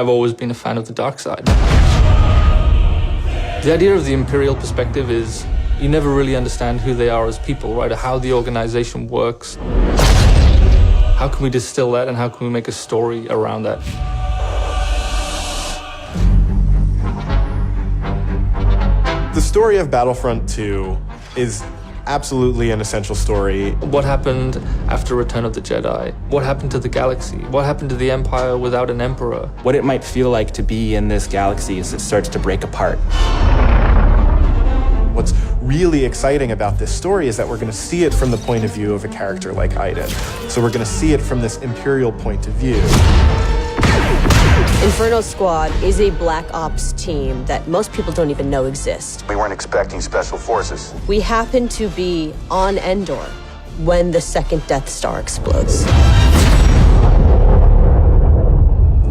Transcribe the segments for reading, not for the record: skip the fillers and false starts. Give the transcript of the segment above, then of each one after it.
I've always been a fan of the dark side. The idea of the Imperial perspective is you never really understand who they are as people, right? Or how the organization works. How can we distill that and how can we make a story around that? The story of Battlefront 2 is absolutely an essential story. What happened after Return of the Jedi? What happened to the galaxy? What happened to the Empire without an Emperor? What it might feel like to be in this galaxy as it starts to break apart. What's really exciting about this story is that we're going to see it from the point of view of a character like Iden. So we're going to see it from this Imperial point of view. Inferno Squad is a Black Ops team that most people don't even know exists. We weren't expecting special forces. We happen to be on Endor when the second Death Star explodes.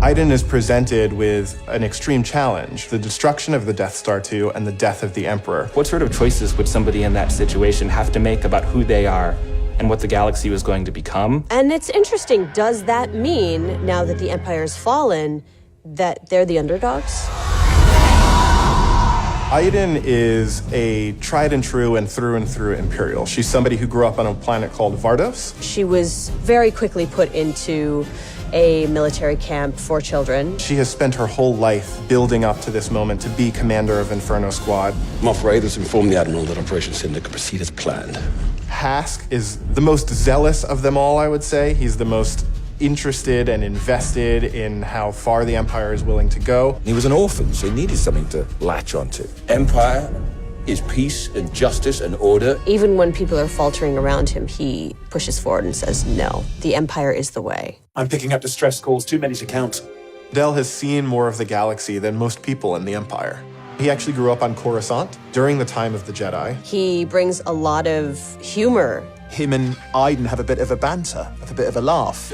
Iden is presented with an extreme challenge, the destruction of the Death Star 2 and the death of the Emperor. What sort of choices would somebody in that situation have to make about who they are and what the galaxy was going to become? And it's interesting, does that mean, now that the Empire's fallen, that they're the underdogs? Iden is a tried and true Imperial. She's somebody who grew up on a planet called Vardos. She was very quickly put into a military camp for children. She has spent her whole life building up to this moment to be commander of Inferno Squad. Moff Raiders informed the Admiral that Operation Cinder could proceed as planned. Hask is the most zealous of them all, I would say. He's the most interested and invested in how far the Empire is willing to go. He was an orphan, so he needed something to latch onto. Empire is peace and justice and order. Even when people are faltering around him, he pushes forward and says, no, the Empire is the way. I'm picking up distress calls, too many to count. Del has seen more of the galaxy than most people in the Empire. He actually grew up on Coruscant during the time of the Jedi. He brings a lot of humor. Him and Iden have a bit of a banter, have a bit of a laugh.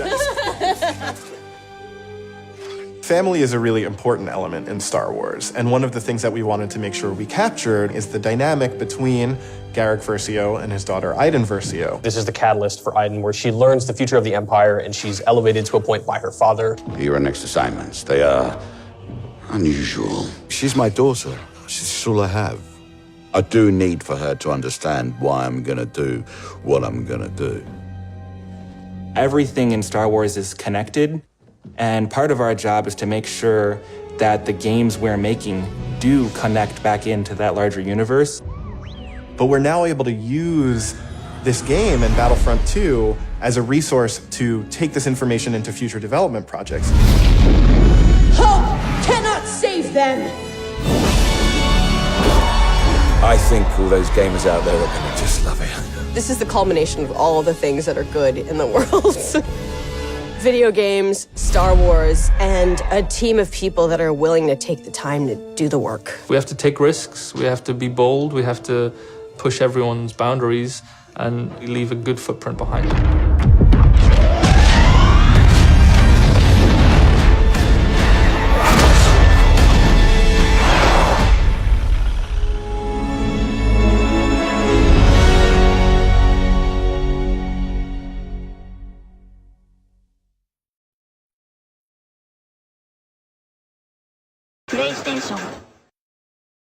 Family is a really important element in Star Wars, and one of the things that we wanted to make sure we captured is the dynamic between Iden Versio and his daughter Iden Versio. This is the catalyst for Iden, where she learns the future of the Empire, and she's elevated to a point by her father. Your next assignments, they are unusual. She's my daughter. She's all I have. I do need for her to understand why I'm gonna do what I'm gonna do. Everything in Star Wars is connected, and part of our job is to make sure that the games we're making do connect back into that larger universe. But we're now able to use this game and Battlefront 2 as a resource to take this information into future development projects. Hope cannot save them! I think all those gamers out there are gonna just love it. This is the culmination of all the things that are good in the world. Video games, Star Wars, and a team of people that are willing to take the time to do the work. We have to take risks, we have to be bold, we have to push everyone's boundaries and leave a good footprint behind.